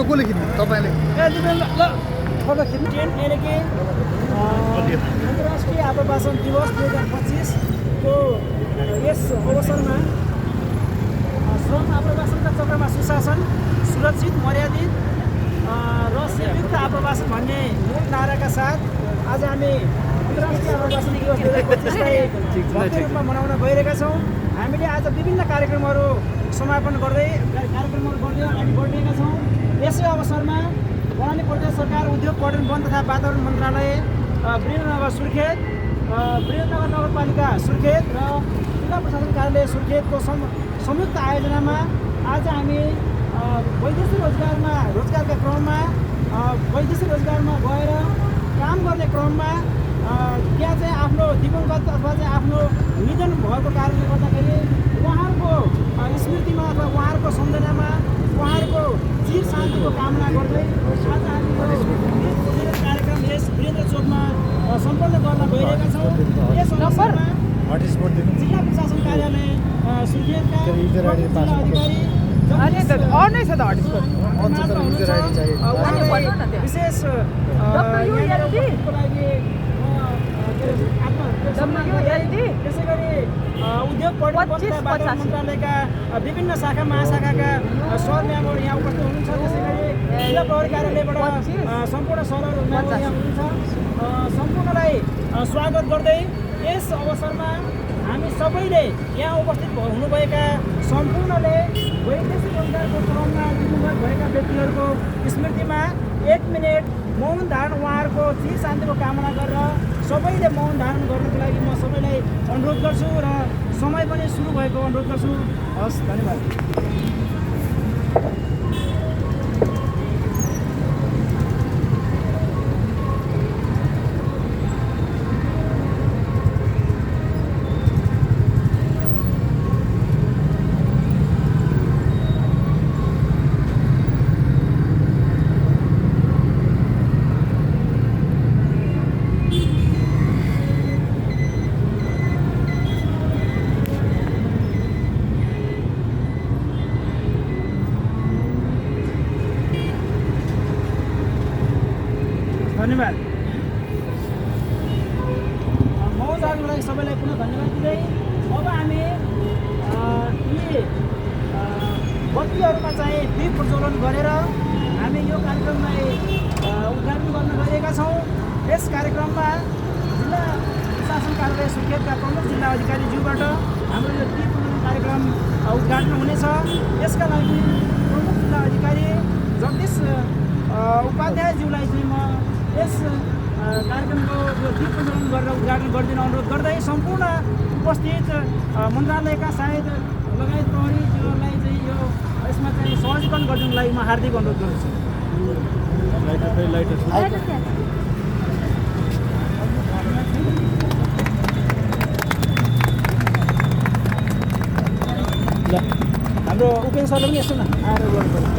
कसले खिच्नु तपाईँले फोटो खिच्नु यानी कि अन्तर्राष्ट्रिय आप्रवासन दिवस 2025 को यस अवसरमा श्रम आप्रवासनका चक्रमा सुशासन सुरक्षित मर्यादित र सेवायुक्त आप्रवासन भन्ने मूल नाराका साथ आज हामी अन्तर्राष्ट्रिय आप्रवासन दिवस 2025लाई भव्य रूपमा मनाउन गइरहेका छौँ। हामीले आज विभिन्न कार्यक्रमहरू समापन गर्दै अगाडि बढिरहेका छौँ। यसै अवसरमा कर्णाली प्रदेश सरकार उद्योग पर्यटन वन तथा वातावरण मन्त्रालय वीरेन्द्रनगर सुर्खेत वीरेन्द्रनगर नगरपालिका सुर्खेत र जिल्ला प्रशासन कार्यालय सुर्खेतको संयुक्त आयोजनामा आज हामी वैदेशिक रोजगारका क्रममा वैदेशिक रोजगारमा गएर काम गर्ने क्रममा त्यहाँ चाहिँ आफ्नो दिवंगत अथवा चाहिँ आफ्नो निधन भएको कारणले गर्दाखेरि उहाँहरूको स्मृतिमा अथवा उहाँहरूको सम्झनामा उहाँहरूको चिर शान्तिको कामना गर्दै आज हामी कार्यक्रम यस वीरेन्द्र चोकमा सम्पन्न गर्न गइरहेका छौँ। यस अवसरमा जिल्ला प्रशासन कार्यालय सुर्खेतका विशेष त्यसै गरी उद्योग पर्यटन वातावरण मन्त्रालयका विभिन्न शाखा महाशाखाका सर म्यामहरू यहाँ उपस्थित हुनुहुन्छ। त्यसै गरी जिल्ला प्रहरी कार्यालयबाट सम्पूर्ण सरहरू म्यामहरू यहाँ हुनुहुन्छ। सम्पूर्णलाई स्वागत गर्दै यस अवसरमा हामी सबैले यहाँ उपस्थित हुनुभएका सम्पूर्णले वैदेशिक रोजगारको क्रममा दिनुभएको भएका व्यक्तिहरूको स्मृतिमा 1 मिनट मौन धारण उहाँहरूको चिर शान्तिको कामना गरेर सबैले मौन धारण गर्नुको लागि म सबैलाई अनुरोध गर्छु र समय पनि सुरु भएको अनुरोध गर्छु। हस्, धन्यवाद। धन्यवाद। मौन धारणको लागि सबैलाई पुनः धन्यवाद दिँदै अब हामी यी बत्तीहरूमा चाहिँ दीप प्रज्वलन गरेर हामी यो कार्यक्रमलाई उद्घाटन गर्न गइरहेका छौँ। यस कार्यक्रममा जिल्ला प्रशासन कार्यालय सुर्खेतका प्रमुख जिल्ला अधिकारीज्यूबाट हाम्रो यो दीप प्रज्वलन कार्यक्रम उद्घाटन हुनेछ। यसका लागि प्रमुख जिल्ला अधिकारी जगदीश उपाध्यायज्यूलाई चाहिँ म यस कार्यक्रमको यो दीप प्रज्वलन गरेर उद्घाटन गरिदिन अनुरोध गर्दै सम्पूर्ण उपस्थित मन्त्रालयका सायद लगायत प्रहरीज्यूहरूलाई चाहिँ यो यसमा चाहिँ सहजीकरण गरिदिनुको लागि म हार्दिक अनुरोध गर्दछु। हाम्रो उपेन्द्र सरले पनि यसो न आएर गर्नु पर्यो।